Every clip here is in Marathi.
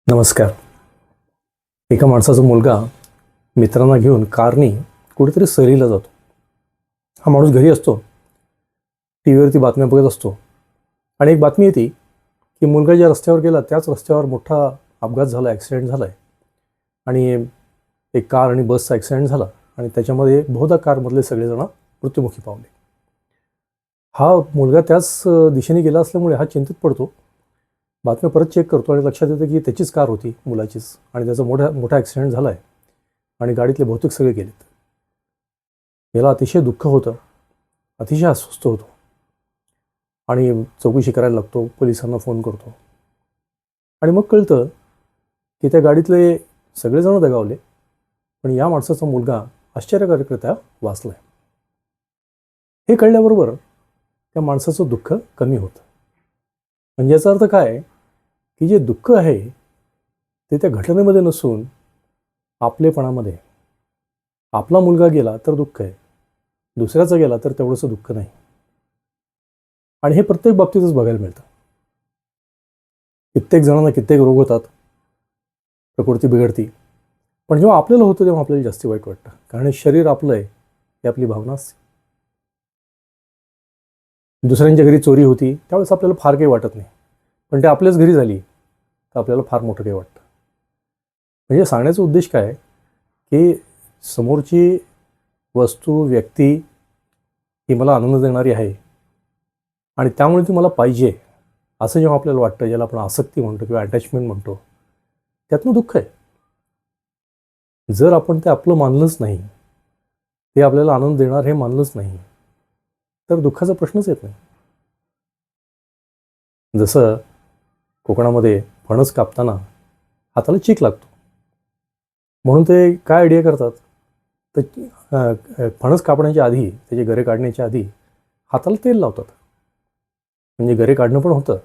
नमस्कार. एका माणसाचा मुलगा मित्रांना घेऊन कारनी कुठेतरी सहलीला जातो. हा माणूस घरी असतो, टी व्हीवरती बातम्या बघत असतो आणि एक बातमी येते की मुलगा ज्या रस्त्यावर गेला त्याच रस्त्यावर मोठा अपघात झाला, ॲक्सिडेंट झाला आहे आणि एक कार आणि बसचा ॲक्सिडेंट झाला आणि त्याच्यामध्ये बहुधा कारमधले सगळेजण मृत्युमुखी पावले. हा मुलगा त्याच दिशेने गेला असल्यामुळे हा चिंतित पडतो. बातम्या परत चेक करतो आणि लक्षात येतं की त्याचीच कार होती, मुलाचीच, आणि त्याचा मोठा ॲक्सिडेंट झाला आहे आणि गाडीतले बहुतेक सगळे गेलेत. याला अतिशय दुःख होतं, अतिशय अस्वस्थ होतो आणि चौकशी करायला लागतो, पोलिसांना फोन करतो आणि मग कळतं की त्या गाडीतले सगळेजण दगावले, पण या माणसाचा मुलगा आश्चर्यकारकरित्या वाचला आहे. हे कळल्याबरोबर त्या माणसाचं दुःख कमी होतं. म्हणजे याचा अर्थ काय की जे दुःख आहे ते त्या घटनेमध्ये नसून आपलेपणामध्ये. आपला मुलगा गेला तर दुःख आहे, दुसऱ्याचा गेला तर तेवढंसं दुःख नाही. आणि हे प्रत्येक बाबतीतच बघायला मिळतं. कित्येक जणांना कित्येक रोग होतात, प्रकृती बिघडती, पण जेव्हा आपल्याला होतं तेव्हा आपल्याला जास्ती वाईट वाटतं, कारण शरीर आपलं आहे ही आपली भावना असते. दुसऱ्यांच्या घरी चोरी होती त्यावेळेस आपल्याला फार काही वाटत नाही, पण ते आपल्याच घरी झाली तर आपल्याला फार मोठं काही वाटतं. म्हणजे सांगण्याचा उद्देश काय की समोरची वस्तू, व्यक्ती ही मला आनंद देणारी आहे आणि त्यामुळे ती मला पाहिजे असं जेव्हा आपल्याला वाटतं, ज्याला आपण आसक्ती म्हणतो किंवा अटॅचमेंट म्हणतो, त्यातनं दुःख आहे. जर आपण ते आपलं मानलंच नाही, ते आपल्याला आनंद देणार हे मानलंच नाही, तर दुःखाचा प्रश्नच येत नाही. जसं कोकणामध्ये फणस कापताना हाताला चीक लागतो, म्हणून ते काय आयडिया करतात तर फणस कापण्याच्या आधी, त्याचे गरे काढण्याच्या आधी हाताला तेल लावतात, म्हणजे गरे काढणं पण होतं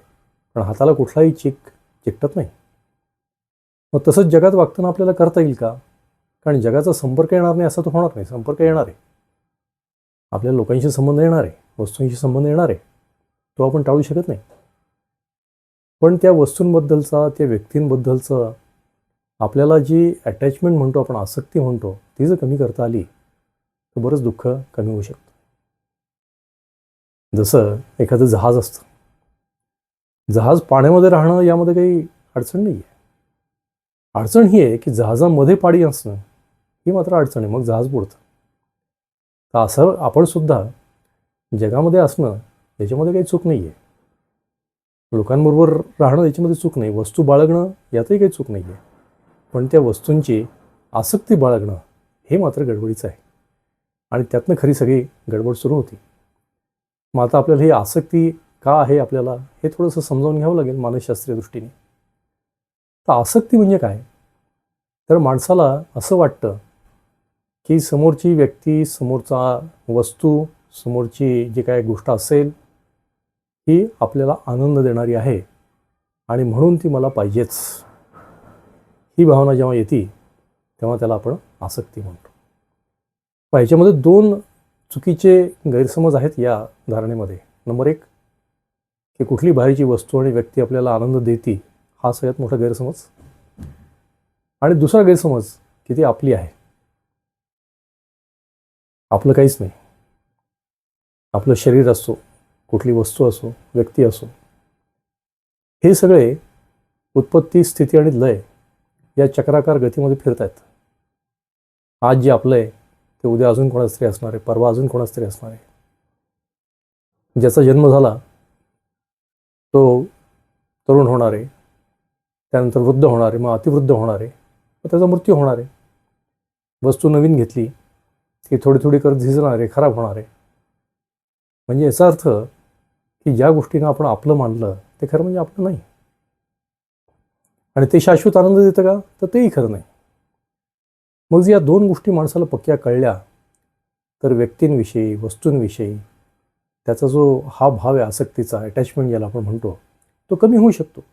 पण हाताला कुठलाही चिकटत नाही. मग तसंच जगात वागताना आपल्याला करता येईल का? कारण जगाचा संपर्क येणार नाही असं तर होणार नाही. संपर्क येणार आहे, आपल्याला लोकांशी संबंध येणार आहे, वस्तूंशी संबंध येणार आहे, तो आपण टाळू शकत नाही. पण त्या वस्तूंबद्दलचा, त्या व्यक्तींबद्दलचं आपल्याला जी अटॅचमेंट म्हणतो आपण, आसक्ती म्हणतो, ती जर कमी करता आली तर बरंच दुःख कमी होऊ शकतं. जसं एखादं जहाज असतं, जहाज पाण्यामध्ये राहणं यामध्ये काही अडचण नाही आहे. अडचण ही आहे की जहाजामध्ये पाणी असणं ही मात्र अडचण आहे, मग जहाज बुडतं. तर असं आपण सुद्धा जगामध्ये असणं याच्यामध्ये काही चूक नाही आहे, लोकांबरोबर राहणं याच्यामध्ये चूक नाही, वस्तू बाळगणं यातही काही चूक नाही आहे, पण त्या वस्तूंची आसक्ती बाळगणं हे मात्र गडबडीचं आहे आणि त्यातनं खरी सगळी गडबड सुरू होती. मग आता आपल्याला ही आसक्ती का आहे आपल्याला हे थोडंसं समजावून घ्यावं लागेल मानसशास्त्रीय दृष्टीने. तर आसक्ती म्हणजे काय? तर माणसाला असं वाटतं की समोरची व्यक्ती, समोरचा वस्तू, समोरची जी काय गोष्ट असेल ही आपल्याला आनंद देणारी आहे आणि म्हणून ती मला पाहिजेच, ही भावना जेव्हा येते तेव्हा त्याला आपण आसक्ती म्हणतो. पण ह्याच्यामध्ये दोन चुकीचे गैरसमज आहेत या धारणेमध्ये. नंबर एक की कुठली बाहेरची वस्तू आणि व्यक्ती आपल्याला आनंद देते, हा सगळ्यात मोठा गैरसमज. आणि दुसरा गैरसमज की ती आपली आहे, आपलं काहीच नाही. आपलं शरीर असो, कुठली वस्तू असो, व्यक्ती असो, हे सगळे उत्पत्ती, स्थिती आणि लय या चक्राकार गतीमध्ये फिरत आहेत. आज जे आपलं आहे ते उद्या अजून कोणाच तरी असणार आहे, परवा अजून कोणाच तरी असणार आहे. ज्याचा जन्म झाला तो तरुण होणार आहे, त्यानंतर वृद्ध होणार आहे, मग अतिवृद्ध होणार आहे, मग त्याचा मृत्यू होणार आहे. वस्तू नवीन घेतली की थोडी थोडी करत झिजणार आहे, खराब होणार आहे. म्हणजे याचा अर्थ की ज्या गोष्टीनं आपण आपलं मानलं ते खरं म्हणजे आपलं नाही, आणि ते शाश्वत आनंद देतं का? तर तेही खरं नाही. मग जर या दोन गोष्टी माणसाला पक्क्या कळल्या तर व्यक्तींविषयी, वस्तूंविषयी त्याचा जो हा भाव आहे आसक्तीचा, अटॅचमेंट ज्याला आपण म्हणतो, तो कमी होऊ शकतो.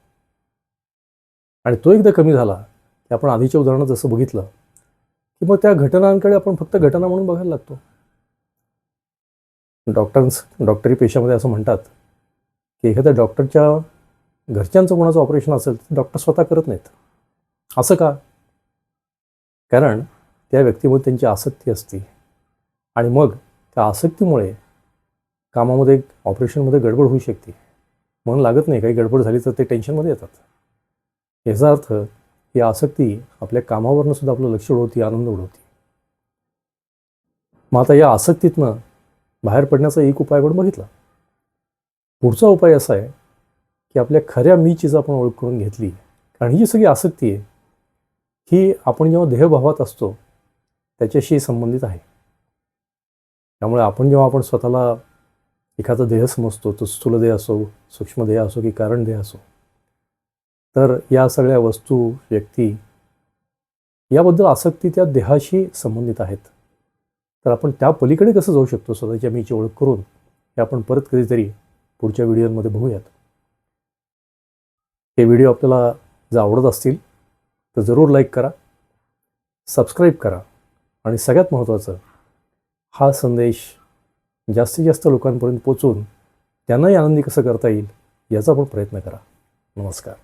आणि तो एकदा कमी झाला की आपण आधीच्या उदाहरणात जसं बघितलं की मग त्या घटनांकडे आपण फक्त घटना म्हणून बघायला लागतो. डॉक्टरी पेशामध्ये असं म्हणतात की एखाद्या डॉक्टरच्या घरच्यांचं कोणाचं ऑपरेशन असेल तर डॉक्टर स्वतः करत नाहीत, असं का? कारण त्या व्यक्तीमध्ये त्यांची आसक्ती असते आणि मग त्या आसक्तीमुळे कामामध्ये ऑपरेशनमध्ये गडबड होऊ शकते. मन लागत नाही, काही गडबड झाली तर ते टेन्शनमध्ये येतात. याचा अर्थ ही आसक्ती आपल्या कामावरनं सुद्धा आपलं लक्ष उडवते, आनंद उडवते. मग आता या आसक्तीतनं बाहेर पडण्याचा एक उपाय आपण बघितला. पुढचा उपाय असा आहे की आपल्या खऱ्या मीची जर आपण ओळख करून घेतली, कारण ही जी सगळी आसक्ती आहे ही आपण जेव्हा देहभावात असतो त्याच्याशी संबंधित आहे. त्यामुळे आपण स्वतःला एखादा देह समजतो, तो स्थूल देह असो, सूक्ष्म देह असो की कारण देह असो, तर या सगळ्या वस्तू, व्यक्ती याबद्दल आसक्ती त्या देहाशी संबंधित आहेत. तर आपण त्या पलीकडे कसं जाऊ शकतो स्वतःच्या मीची ओळख करून, हे आपण परत कधीतरी पुढच्या व्हिडिओमध्ये बघूयात. हे व्हिडिओ आपल्याला जर आवडत असतील तर जरूर लाईक करा, सबस्क्राईब करा आणि सगळ्यात महत्त्वाचं, हा संदेश जास्तीत जास्त लोकांपर्यंत पोचवून त्यांनाही आनंदी कसं करता येईल याचा पण प्रयत्न करा. नमस्कार.